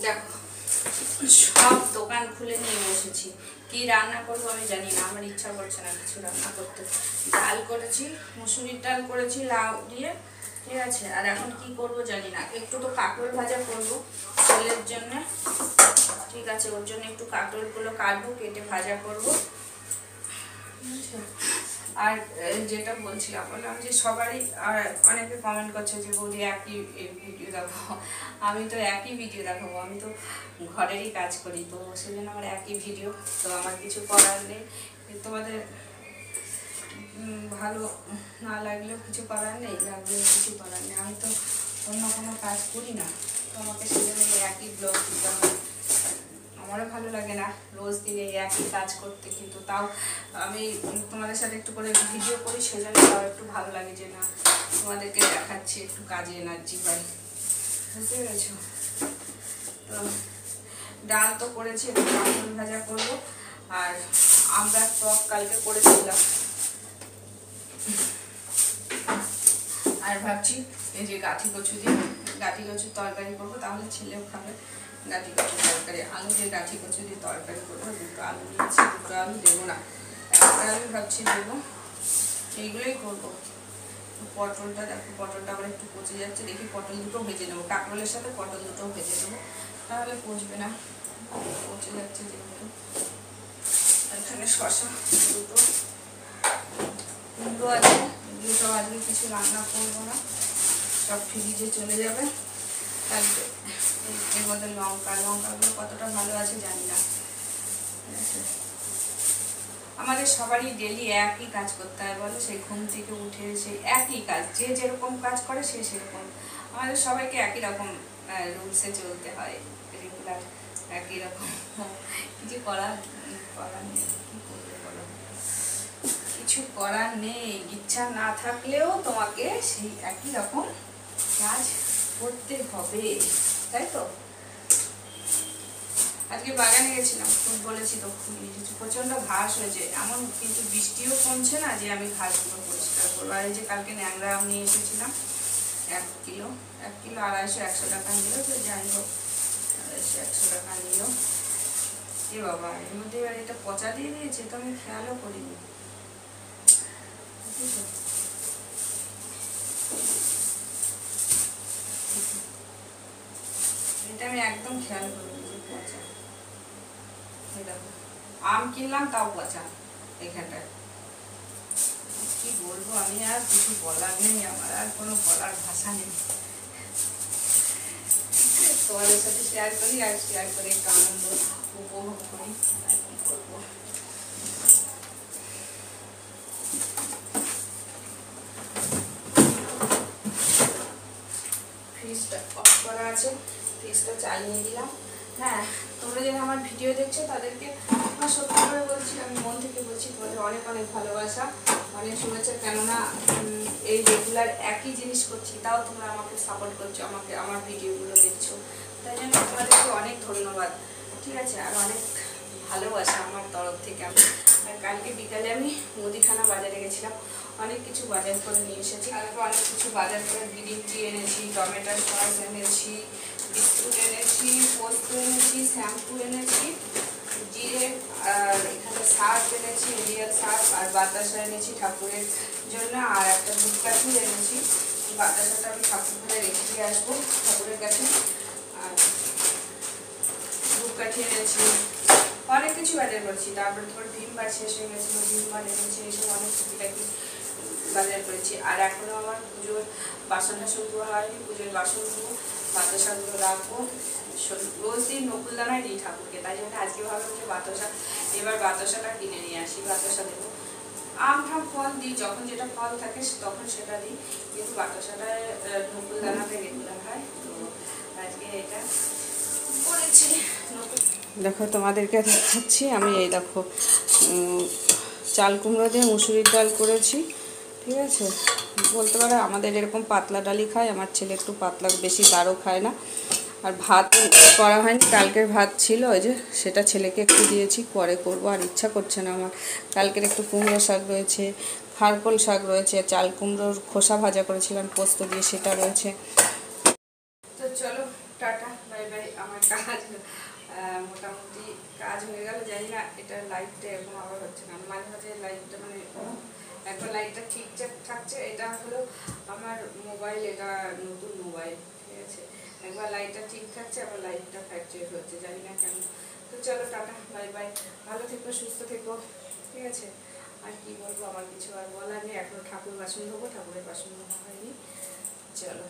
দেখো সব দোকান খুলে নিয়ে বসেছি। কি রান্না করবো আমি জানি না, আমার ইচ্ছা করছে না কিছু রান্না করতে। ডাল করেছি, মুসুরির ডাল করেছি লাউ দিয়ে, ঠিক আছে। আর এখন কি করব জানি না। একটু তো কাঁকরোল ভাজা করব ছেলের জন্য, ঠিক আছে। ওর জন্য একটু কাঁকরোলগুলো কাটবো, কেটে ভাজা করব। আর যেটা বলছিলাম, বললাম যে সবারই অনেকে কমেন্ট করছে যে বৌদি একই ভিডিও দেখাবো। আমি তো একই ভিডিও দেখাবো, আমি তো ঘরেরই কাজ করি, তো সেজন্য আমার একই ভিডিও। তো আমার কিছু করার নেই, তোমাদের ভালো না লাগলেও কিছু করার নেই, লাগলেও কিছু করার নেই। আমি তো অন্য কোনো কাজ করি না, তো আমাকে সেজন্য একই ব্লগ দিতে হবে। আমারও ভালো লাগে না রোজ দিনে একই কাজ করতে, কিন্তু তাও আমি তোমাদের সাথে একটু করে ভিডিও করি, সেজন্য তাও একটু ভালো লাগে যে না তোমাদেরকে দেখাচ্ছি, একটু কাজে এনার্জি পাই, বুঝতে পেরেছো? তো ডাল তো করেছি, একটু কাঁকরোল ভাজা করবো। আর আমরা টক কালকে করেছিলাম, আর ভাবছি এই যে গাঠি কচু দিয়ে গাঠি কচুর তরকারি করবো, তাহলে ছেলেও খাবে গাঠি কচুর তরকারি। আলু দিয়ে গাঠি কচু দিয়ে তরকারি করবো। দুটো আলু নিয়েছি, দুটো আলু দেবো না, একটা আলু ভাবছি দেবো, এইগুলোই করবো। পটলটা দেখো, পটলটা আবার একটু পচে যাচ্ছে, দেখি পটল দুটো ভেজে নেবো, কাঁকরোলের সাথে পটল দুটো ভেজে নেবো, তাহলে পচবে না। পচে যাচ্ছে যেহেতু। এখানে শশা দুটো আছে, দুটো আজকে কিছু রান্না করবো না, সব ফ্রিজে চলে যাবে। কালকে এর মধ্যে লঙ্কাগুলো কতটা ভালো আছে জানি না। আমাদের সবারই ডেলি একই কাজ করতে হয় বলো, সেই ঘুম থেকে উঠে সেই একই কাজ, যে যেরকম কাজ করে সে সেরকম। আমাদের সবাইকে একই রকম রুলসে চলতে হয়, রেগুলার একই রকম। কিছু করার নেই, কি করবে বলো, কিছু করার নেই। ইচ্ছা না থাকলেও তোমাকে সেই একই রকম কাজ করতে হবে, তাই তো? আজকে বাগানে গেছিলাম, ফুল বলেছি তো, ফুল এসেছে, প্রচন্ড ঘাস হয়েছে এমন, কিন্তু বৃষ্টিও কমছে না যে আমি ঘাসগুলো পরিষ্কার করবো। আর এই যে কালকে ন্যাংরা আম নিয়ে এসেছিলাম 1 কিলো 250 100 টাকা নিল, তো যাই হোক 100 টাকা নিল। এ বাবা, এর মধ্যে এবার এটা পচা দিয়ে দিয়েছে, তো আমি খেয়ালও করিনি। এটা আমি একদম খেয়াল করিনি যে পচা। দেখো আম কিনলাম তাও পচা এখানটায়। কি বলবো, আমি আর কিছু বলার নেই, আমার আর কোনো বলার ভাষা নেই। তোমাদের সাথে শেয়ার করি, আর শেয়ার করে একটু আনন্দ উপভোগ করি, আর কি করবো। ফ্রিজটা অফ করা আছে, ফ্রিজটা চালিয়ে দিলাম। হ্যাঁ, তোমরা যারা আমার ভিডিও দেখছো তাদেরকে আমার সত্যি করে বলছি, আমি মন থেকে বলছি, তোমাদের অনেক অনেক ভালোবাসা, অনেক শুভেচ্ছা। কেননা এই রেগুলার একই জিনিস করছি, তাও তোমরা আমাকে সাপোর্ট করছো, আমাকে আমার ভিডিওগুলো দেখছো, তাই জন্য তোমাদেরকে অনেক ধন্যবাদ, ঠিক আছে। আর অনেক ভালোবাসা আমার তরফ থেকে। আর কালকে বিকালে আমি মুদিখানা বাজারে গেছিলাম, অনেক কিছু বাজার করে নিয়ে এসেছি। কালকে অনেক কিছু বাজার করে গ্রিন টি এনেছি, টমেটো সস এনেছি, বিস্কুট এনেছি, পোস্ত এনেছি, শ্যাম্পু এনেছি, জিরে, আর এখানে সার্ফ এনেছি, রিয়েল সার্ফ, আর বাতাসা এনেছি ঠাকুরের জন্য, আর একটা ধূপকাঠি এনেছি। বাতাসাটা আমি ঠাকুর ঘরে রেখে দিয়ে আসবো ঠাকুরের কাছে। আর ধূপকাঠি এনেছি, অনেক কিছু বাজার করছি। তারপরে তোমার ভীমবার শেষ হয়ে গেছিলো, ভীমবার এনেছি, এইসব অনেক টুকিটাকি বাজার করেছি। আর এখনও আমার পুজোর বাসন টাসন ধোয়া হয়নি, পুজোর বাসনগুলো বাতাসাগুলো রাখবো। রোজ দিন নকুলদানায় দিই ঠাকুরকে, তাই জন্য আজকে ভাবলাম যে বাতাসা, এবার বাতাসাটা কিনে নিয়ে আসি, বাতাসা দেবো। আম ঠাম ফল দিই, যখন যেটা ফল থাকে তখন সেটা দিই, কিন্তু বাতাসাটা নকুলদানাতে রেগুলার হয়। তো আজকে এটা করেছি। দেখো তোমাদেরকে দেখাচ্ছি, আমি এই দেখো চাল কুমড়ো দিয়ে মুসুরির ডাল করেছি, ঠিক আছে। বলতে পারো আমাদের এরকম পাতলা ডালই খায়, আমার ছেলে একটু পাতলা বেশি গাঢ় খায় না। আর ভাত করা হয়নি, কালকের ভাত ছিল, ওই যে সেটা ছেলেকে একটু দিয়েছি, পরে করবো। আর ইচ্ছা করছে না আমার। কালকের একটু কুমড়ো শাক রয়েছে, খারকোল শাক রয়েছে, চাল কুমড়োর খোসা ভাজা করেছিলাম পোস্ত দিয়ে, সেটা রয়েছে। তো চলো টাটা, বাই বাই। আমার আমার কাজ মোটামুটি কাজ হয়ে গেল। জানি না এটা লাইটটা এরকম আবার হচ্ছে না, মাঝে মাঝে লাইটটা মানে একবার লাইটটা ঠিকঠাক থাকছে। এটা হলো আমার মোবাইল, এটা নতুন মোবাইল, ঠিক আছে। একবার লাইটটা ঠিক থাকছে, আবার লাইটটা ফ্যাকচুয়েট হচ্ছে, জানি না কেন। তো চলো টাটা, বাই বাই, ভালো থেকো, সুস্থ থেকো, ঠিক আছে। আর কি বলবো, আমার কিছু আর বলার নেই। এখন ঠাকুর বাসন ধোবো, ঠাকুরের বাসন ধোয়া হয়নি। চলো।